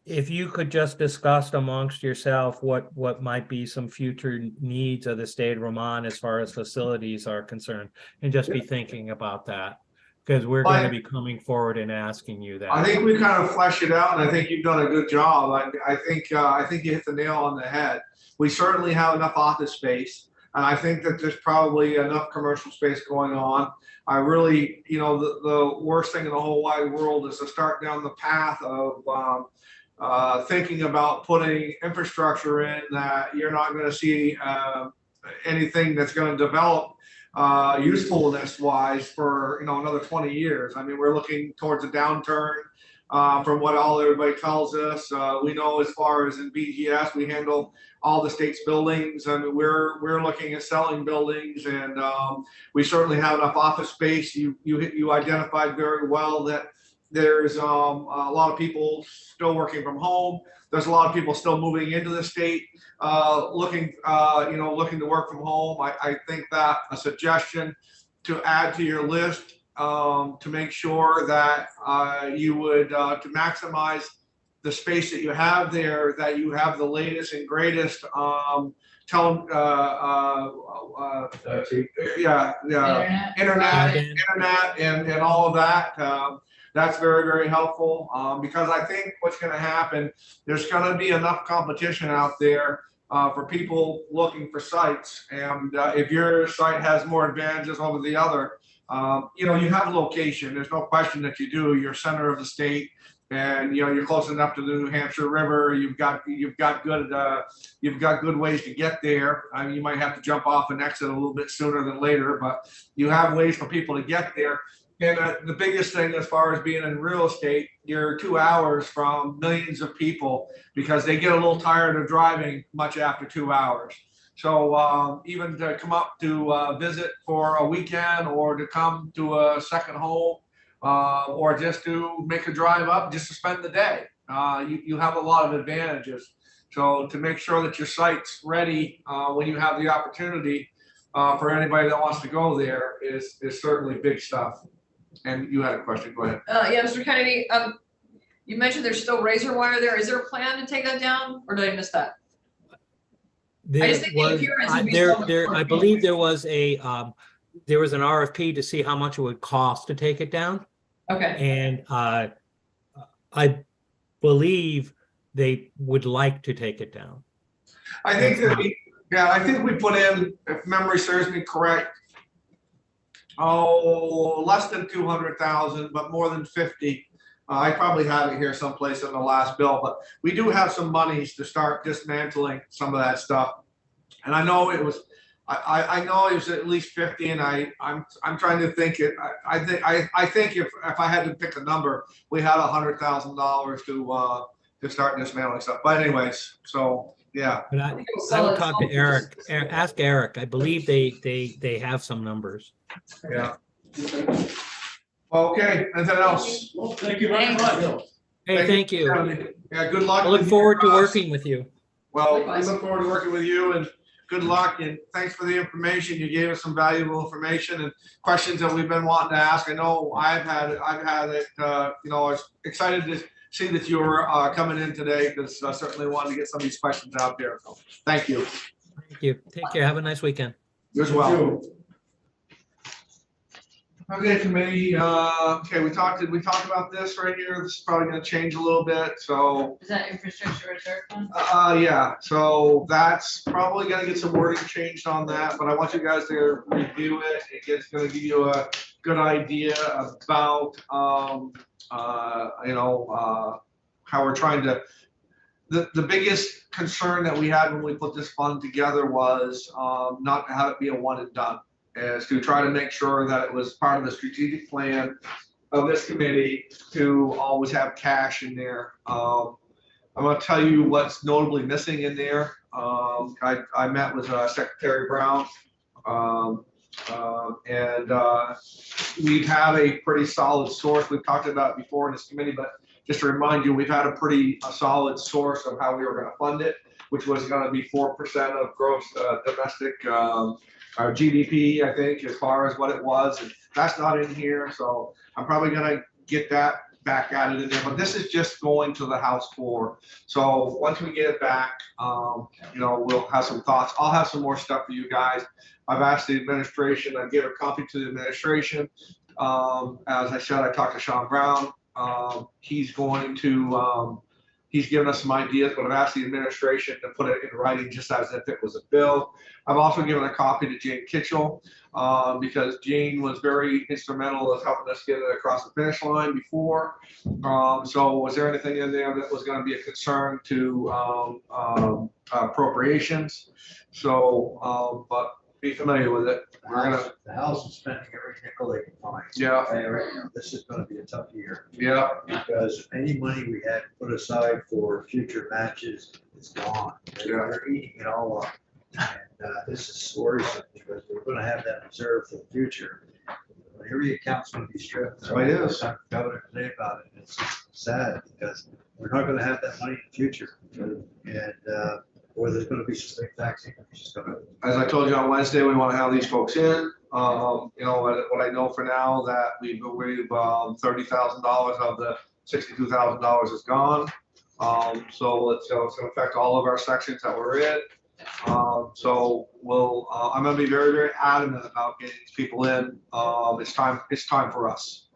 if you could just discuss amongst yourself what might be some future needs of the state of Vermont as far as facilities are concerned, and just be thinking about that, because we're going to be coming forward and asking you that. I think we kind of fleshed it out, and I think you've done a good job. I think you hit the nail on the head. We certainly have enough office space. And I think that there's probably enough commercial space going on. I really, the worst thing in the whole wide world is to start down the path of thinking about putting infrastructure in that you're not going to see anything that's going to develop usefulness wise for another 20 years. I mean, we're looking towards a downturn from what everybody tells us. We know as far as in BGS, we handle all the state's buildings, and we're looking at selling buildings, and we certainly have enough office space. You identified very well that there's a lot of people still working from home. There's a lot of people still moving into the state, looking to work from home. I think that a suggestion to add to your list to make sure that you would to maximize the space that you have there, that you have the latest and greatest internet and all of that. That's very, very helpful because I think what's going to happen, there's going to be enough competition out there for people looking for sites. And if your site has more advantages over the other, you have location. There's no question that you do. You're center of the state, and you're close enough to the New Hampshire River. You've got good ways to get there. I mean, you might have to jump off and exit a little bit sooner than later, but you have ways for people to get there. And the biggest thing as far as being in real estate, you're 2 hours from millions of people because they get a little tired of driving much after 2 hours. So even to come up to visit for a weekend or to come to a second home or just to make a drive up just to spend the day, you have a lot of advantages. So to make sure that your site's ready when you have the opportunity for anybody that wants to go there is certainly big stuff. And you had a question, go ahead. Yeah, Mr. Kennedy, you mentioned there's still razor wire there. Is there a plan to take that down, or did I miss that? There just think the was, appearance would be so I believe there was an RFP to see how much it would cost to take it down. Okay, And I believe they would like to take it down. I think that we put in, if memory serves me correct, less than 200,000, but more than 50. I probably have it here someplace in the last bill, but we do have some monies to start dismantling some of that stuff. And I know it was, I know it was at least 50, and I'm trying to think it. I think if I had to pick a number, we had $100,000 to start dismantling stuff. But anyways, so yeah. But I would talk to Eric. Ask Eric. I believe they have some numbers. Yeah. Okay, anything else? Well, thank you very much. Hey, thank you. Yeah, good luck. I look with forward to your, working with you. Well, we Likewise. look forward to working with you, and good luck, and thanks for the information. You gave us some valuable information and questions that we've been wanting to ask. I know I've had it, I was excited to see that you were coming in today because I certainly wanted to get some of these questions out there. So, thank you. Thank you. Take care. Have a nice weekend. You as well. Okay, committee, okay, we talked about this right here. This is probably gonna change a little bit, so, Is that infrastructure reserve fund? yeah, so that's probably gonna get some wording changed on that, but I want you guys to review it. It's gonna give you a good idea about, how we're trying to, the biggest concern that we had when we put this fund together was, not to have it be a one and done. Is to try to make sure that it was part of the strategic plan of this committee to always have cash in there. I'm going to tell you what's notably missing in there. I met with Secretary Brown, and we have a pretty solid source. We've talked about it before in this committee, but just to remind you, we've had a pretty solid source of how we were going to fund it, which was going to be 4% of gross domestic our GDP, I think, as far as what it was, and that's not in here, so I'm probably gonna get that back added in there, but this is just going to the House floor. So once we get it back, we'll have some thoughts. I'll have some more stuff for you guys. I've asked the administration, I gave a copy to the administration. As I said, I talked to Sean Brown. He's going to He's given us some ideas, but I've asked the administration to put it in writing just as if it was a bill. I've also given a copy to Jane Kitchell, because Jane was very instrumental of helping us get it across the finish line before. So was there anything in there that was gonna be a concern to appropriations? So, but be familiar with it. We're gonna, The House is spending every nickel they can find. yeah, This is gonna be a tough year, yeah, because any money we had put aside for future matches is gone. They're eating it all up. And this is worrisome, because we're gonna have that reserved for the future. Every account's gonna be stripped. So it is. I talked to the governor today about it, and it's sad, because we're not gonna have that money in the future. And, or there's gonna be some big tax increases coming. as I told you on Wednesday, we want to have these folks in. You know, what I know for now that we've $30,000 of the $62,000 is gone. So it's gonna affect all of our sections that we're in. So we'll, I'm gonna be very, very adamant about getting these people in. It's time for us.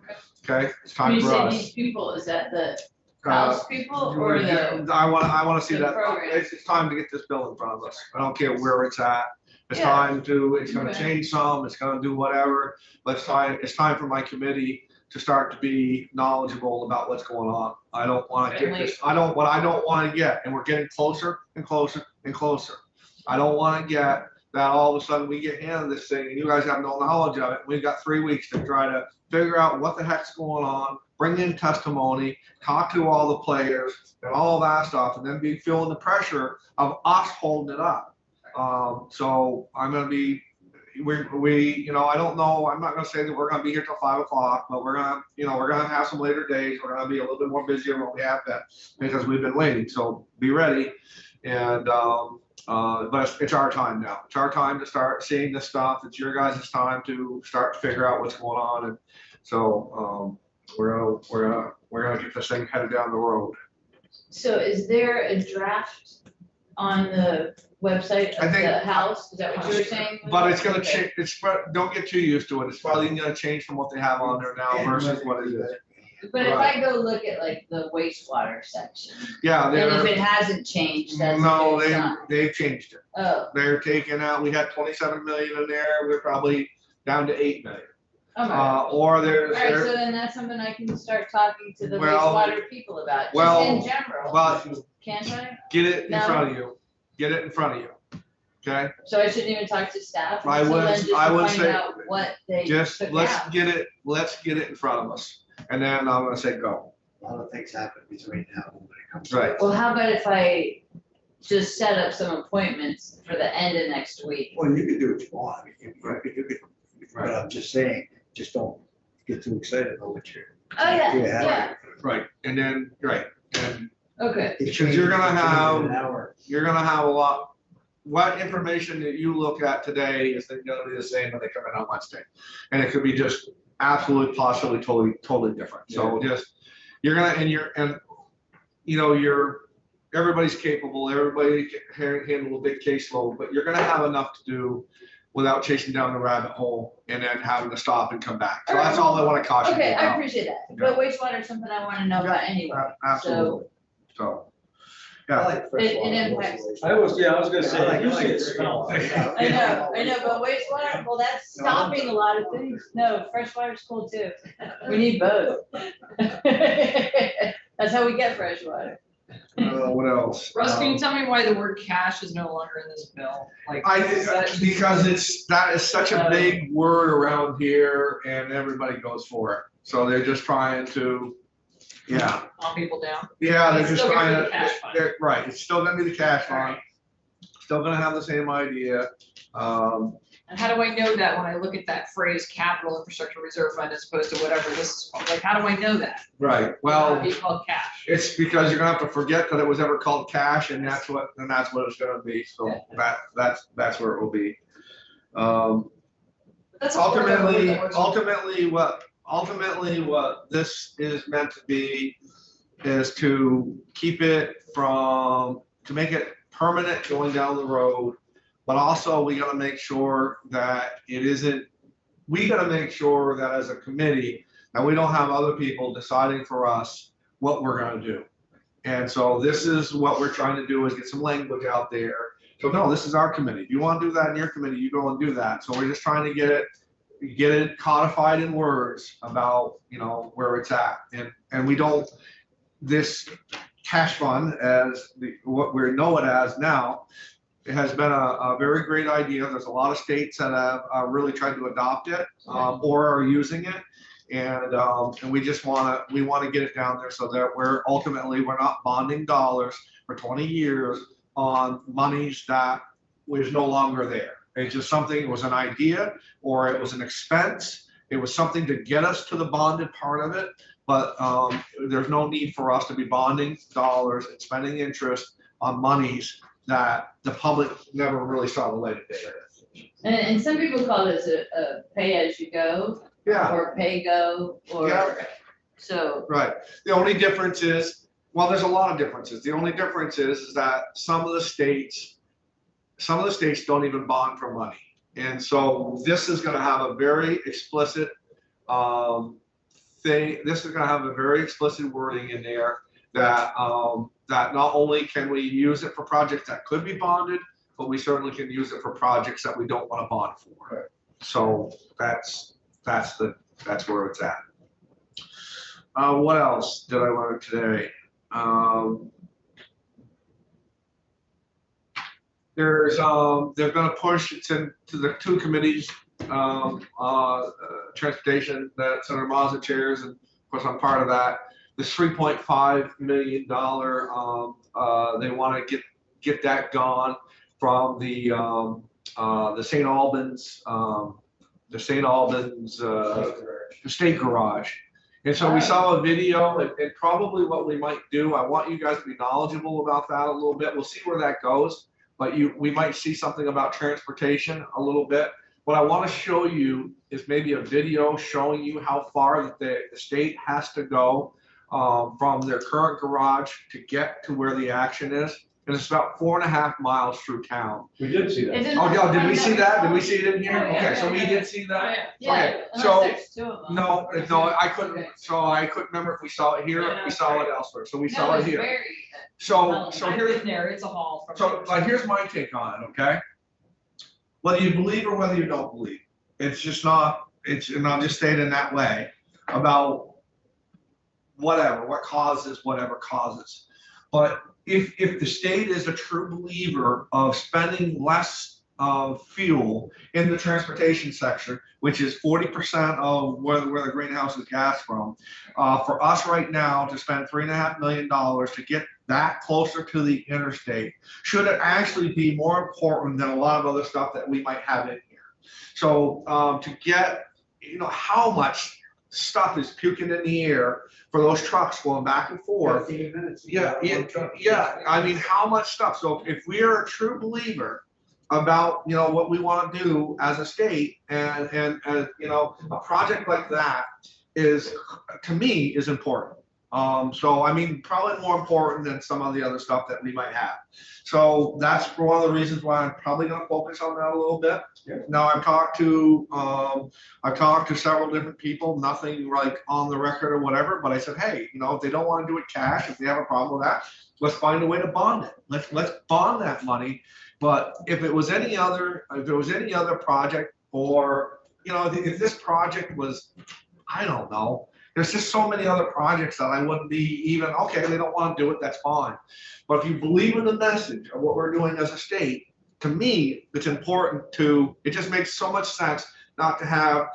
Okay, it's When time you for say these us. people, is that the Uh, house people or the? I want to see the that. program? It's time to get this bill in front of us. I don't care where it's at. It's Yeah. time to, it's gonna Okay. change some, it's gonna do whatever, but it's time for my committee to start to be knowledgeable about what's going on. I don't wanna get this, what I don't wanna get, and we're getting closer and closer and closer. I don't wanna get that all of a sudden we get handed this thing and you guys have no knowledge of it. We've got 3 weeks to try to figure out what the heck's going on, bring in testimony, talk to all the players and all that stuff, and then be feeling the pressure of us holding it up. So I'm gonna be, you know, I don't know, I'm not gonna say that we're gonna be here till 5 o'clock, but we're gonna have some later days. We're gonna be a little bit more busy than what we have been, because we've been waiting, so be ready. And, but it's our time now. It's our time to start seeing this stuff. It's your guys' time to start to figure out what's going on. And so, we're gonna get this thing headed down the road. So is there a draft on the website I of think- the house? Is that what you were saying? But it's gonna Okay. change, don't get too used to it. It's probably gonna change from what they have on there now versus what it is. But if I go look at like the wastewater section, Yeah, and if they're, it hasn't changed, that's a no, good sign. they've changed it. Oh, They're taking out, we had 27 million in there. We're probably down to 8 million. oh my gosh. Or All there's, right, so then that's something I can start talking to the Well, wastewater people about, well, just in general. well, Can't I? get it in No. front of you. Get it in front of you. Okay? So I shouldn't even talk to staff I until would- then, just I to would find say out what they Just took let's out. get it in front of us. And then I'm gonna say go. A lot of things happen between now and when it comes. Right. Well, how about if I just set up some appointments for the end of next week? Well, you can do what you want. I mean, you could, but I'm just saying, just don't get too excited about what you're. Oh, yeah, Yeah. yeah, Right. And then, right. And okay. It Because you're gonna changes have- in an hour. you're gonna have a lot, what information that you look at today is then gonna be the same when they come in on Wednesday. And it could be just absolutely, possibly, totally different. So just, you're gonna, and you know, everybody's capable, everybody can handle a big caseload, but you're gonna have enough to do without chasing down the rabbit hole and then having to stop and come back. So that's all I wanna caution you Okay, I about. appreciate that, but wastewater is something I wanna know about anyway. Absolutely. So, I yeah. like fresh It water impacts- mostly. I was gonna Yeah, I say, like- usually I it like- smells. I know, but wastewater, well, that's stopping a lot of things. No, fresh water's cool too. We need both. That's how we get fresh water. What else? Russ, can you tell me why the word cash is no longer in this bill? Like, is that- Because that is such a big word around here and everybody goes for it. So they're just trying to, yeah, calm people down. they're It's just still gonna trying be the cash fund. right, it's still gonna be the cash fund, Alright. still gonna have the same idea. And how do I know that when I look at that phrase capital infrastructure reserve fund as opposed to whatever this is called? Like, how do I know that? Right, It'd well, be called cash. it's because you're gonna have to forget that it was ever called cash and that's what it's gonna be. So that's where it will be. That's a horrible word Ultimately, that works. ultimately what this is meant to be is to keep it to make it permanent going down the road. But also we gotta make sure that we gotta make sure that as a committee, that we don't have other people deciding for us what we're gonna do. And so this is what we're trying to do, is get some language out there. So no, this is our committee. If you want to do that in your committee, you go and do that. So we're just trying to get it codified in words about, you know, where it's at. And we don't, this cash fund, as what we know it as now, it has been a very great idea. There's a lot of states that have really tried to adopt it, or are using it. And we just want to get it down there so that we're not bonding dollars for 20 years on monies that was no longer there. It's just something, it was an idea, or it was an expense. It was something to get us to the bonded part of it. But there's no need for us to be bonding dollars and spending interest on monies that the public never really saw the light of day. And some people call this a pay-as-you-go. Yeah. Or pay-go, or, Yeah. so, Right. The only difference is, well, there's a lot of differences. The only difference is that some of the states don't even bond for money. And so this is gonna have a very explicit thing. This is gonna have a very explicit wording in there that that not only can we use it for projects that could be bonded, but we certainly can use it for projects that we don't wanna bond for. Right. So that's where it's at. What else did I learn today? They're gonna push it to the two committees, transportation that Senator Mazza chairs, and of course I'm part of that. This $3.5 million, they want to get that gone from the St. Albans, the state garage. And so we saw a video, and probably what we might do, I want you guys to be knowledgeable about that a little bit. We'll see where that goes, but we might see something about transportation a little bit. What I want to show you is maybe a video showing you how far that the state has to go from their current garage to get to where the action is. And it's about 4.5 miles through town. We did see that. Oh, yeah, did we see that? Did we see it in here? Okay, so we did see that? yeah, so- unless there's two of them. No, I couldn't remember if we saw it here or if we saw it elsewhere. So we saw it here. So I've here's, been there, it's a haul from. so here's my take on it, okay? Whether you believe or whether you don't believe, it's just not, and I'll just say it in that way, about what causes whatever causes. But if the state is a true believer of spending less of fuel in the transportation sector, which is 40% of where the greenhouse is gas from, for us right now to spend $3.5 million to get that closer to the interstate, should it actually be more important than a lot of other stuff that we might have in here? So to get, how much stuff is puking in the air for those trucks going back and forth. 15 minutes. Yeah. I mean, how much stuff? So if we are a true believer about, what we want to do as a state, and a project like that is, to me, is important. So I mean, probably more important than some of the other stuff that we might have. So that's one of the reasons why I'm probably going to focus on that a little bit. Yeah. Now I've talked to several different people, nothing like on the record or whatever, but I said, hey, if they don't want to do it cash, if they have a problem with that, let's find a way to bond it. Let's bond that money. But if it was any other project, or if this project was, I don't know, there's just so many other projects that I wouldn't be even, okay, they don't want to do it, that's fine. But if you believe in the message of what we're doing as a state, to me, it's important it just makes so much sense not to have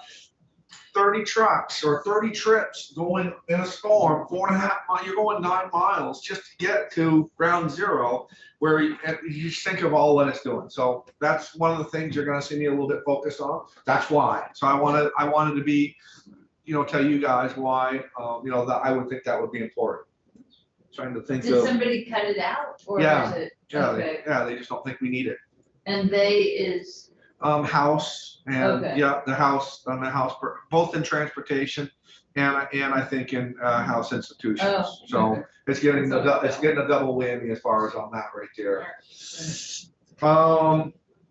30 trucks or 30 trips going in a storm, 4.5 miles, you're going 9 miles just to get to ground zero, where you just think of all what it's doing. So that's one of the things you're gonna see me a little bit focused on. That's why. So I wanted to be, tell you guys why, that I would think that would be important. Trying to think Did of, somebody cut it out, or Yeah. is it? yeah, Okay. they just don't think we need it. And they is, House and, Okay. the house, both in transportation and I think in, house institutions. Oh, So okay. it's getting a double whammy as far as on that right there.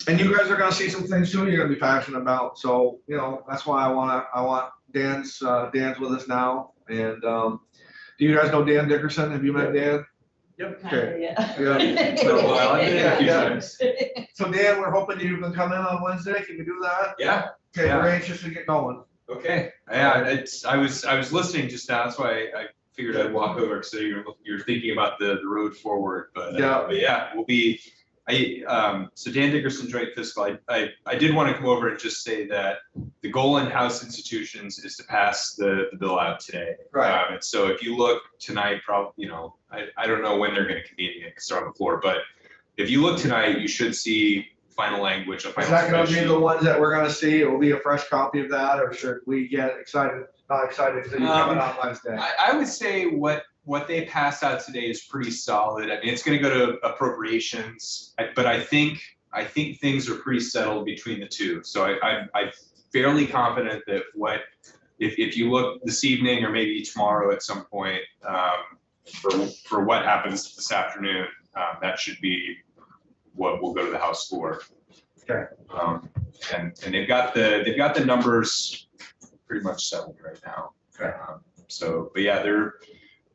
And you guys are gonna see some things too you're gonna be passionate about. So, that's why I want Dan's with us now. And, do you guys know Dan Dickerson? Have you met Dan? Yep. Okay. Yeah. Yeah. It's been a while. I've been in a few Yeah. times. So Dan, we're hoping you can come in on Wednesday. Can we do that? Yeah, Okay, we're Yeah. anxious to get going. okay. Yeah, I was listening just now, that's why I figured I'd walk over, because you're thinking about the road forward, but Yeah. but yeah, we'll be, so Dan Dickerson, Joint Fiscal, I did want to come over and just say that the goal in House Institutions is to pass the bill out today. Right. And so if you look tonight, probably, I don't know when they're gonna convene it, because they're on the floor, but if you look tonight, you should see final language, a Is final that gonna be spreadsheet. the ones that we're gonna see? It will be a fresh copy of that, or should we get excited, not excited until you come in on Wednesday? I would say what they passed out today is pretty solid. I mean, it's gonna go to appropriations, but I think things are pretty settled between the two. So I'm fairly confident that if you look this evening or maybe tomorrow at some point, for what happens this afternoon, that should be what will go to the House floor. Okay. And they've got the numbers pretty much settled right now. Okay. So, but yeah, there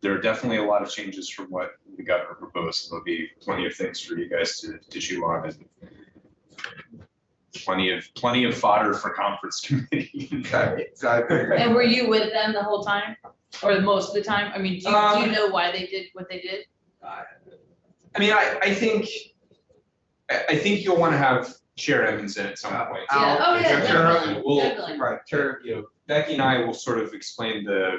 are definitely a lot of changes from what the governor proposed. There'll be plenty of things for you guys to chew on, and plenty of fodder for conference committee. Okay, so I figured. And were you with them the whole time, or most of the time? I mean, do you know why they did what they did? I mean, I think you'll want to have Chair Evans in at some point. Yeah, oh, yeah, definitely, We'll, definitely. Right, sure. Becky and I will sort of explain the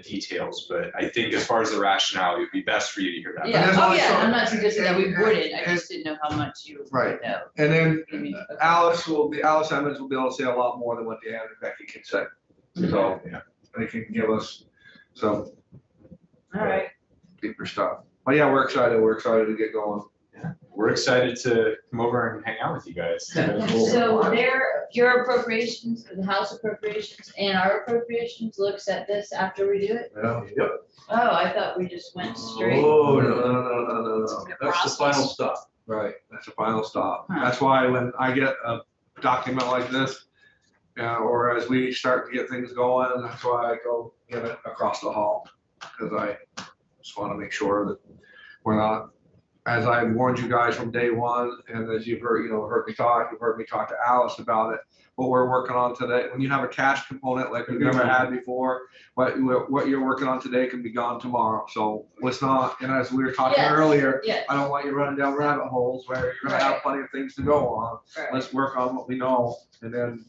details, but I think as far as the rationale, it'd be best for you to hear that. Yeah, there's oh only yeah, so- I'm not suggesting that we and- wouldn't, I and- just didn't know how much you Right. know. And then I mean, Alice Evans will be able to say a lot more than what Dan and Becky can say. So, Yeah. they can give us some All right, deeper stuff. But yeah, we're excited to get going. We're excited to come over and hang out with you guys. so your appropriations, the House appropriations and our appropriations looks at this after we do it? Yeah. Oh, I thought we just went straight. Oh, no. That's the final stuff. Right, that's the final stop. Huh. That's why when I get a document like this, or as we start to get things going, that's why I go get it across the hall. Because I just want to make sure that we're not, as I warned you guys from day one, and as you've heard, you've heard me talk to Alice about it, what we're working on today. When you have a cash component like we've never had before, what you're working on today can be gone tomorrow. So let's not, and as we were talking Yes. earlier, Yeah, I don't want you running down rabbit holes where you're gonna have Right. plenty of things to go on. right. Let's work on what we know and then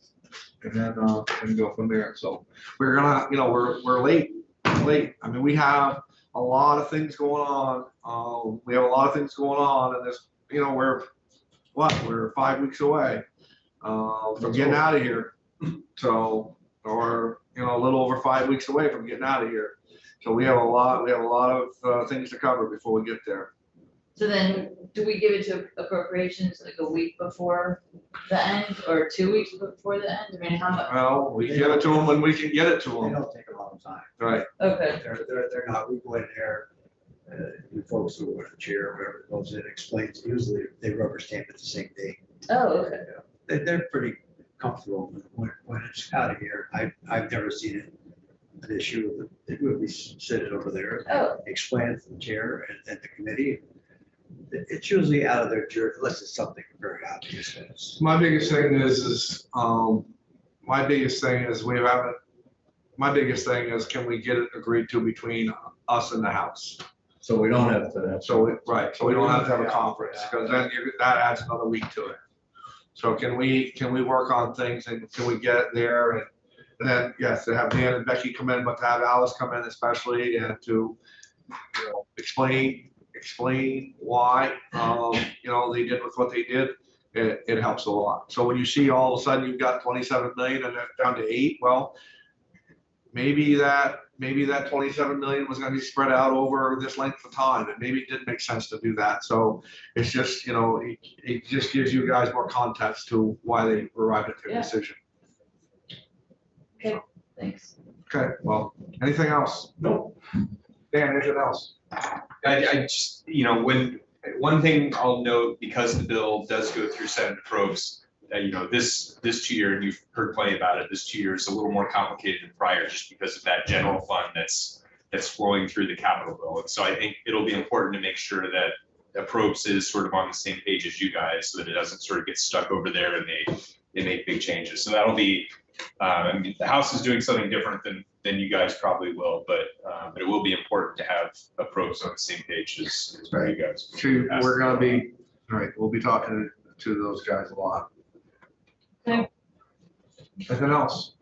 go from there. So we're gonna, we're late. I mean, we have a lot of things going on. And this, we're 5 weeks away from getting out of here. So, or, a little over 5 weeks away from getting out of here. So we have a lot of things to cover before we get there. So then, do we give it to appropriations like a week before the end, or 2 weeks before the end? I mean, how much? Well, we give it to them when we can get it to They them. don't take a long time. Right. Okay, They're not, we go in there, you folks who are the chair, or whoever goes in, explains, usually they rubber stamp it the same day. oh, okay. They're pretty comfortable when it's out of here. I've never seen an issue. It will be sit it over there, Oh, explain it to the chair and the committee. It's usually out of their jurisdiction, unless it's something very obvious. My biggest thing is can we get it agreed to between us and the House? So we don't have to. So we don't have to have a conference, because then that adds another week to it. So can we work on things, and can we get it there, and then, yes, to have Dan and Becky come in, but to have Alice come in especially, and to, explain why, they did with what they did, it helps a lot. So when you see all of a sudden you've got 27 million and that's down to 8, well, maybe that 27 million was gonna be spread out over this length of time, and maybe it did make sense to do that. So it's just, it just gives you guys more context to why they arrived at their Yeah. decision. thanks. Okay, well, anything else? Nope. Dan, anything else? I just, one thing I'll note, because the bill does go through Senate probes, this 2 year, and you've heard plenty about it, this 2 years is a little more complicated than prior, just because of that general fund that's that's flowing through the capital bill. And so I think it'll be important to make sure that Approps is sort of on the same page as you guys, so that it doesn't sort of get stuck over there and they make big changes. So that'll be, I mean, the House is doing something different than you guys probably will, but it will be important to have Approps on the same page as you guys. We're gonna be, right, we'll be talking to those guys a lot. Okay. Anything else?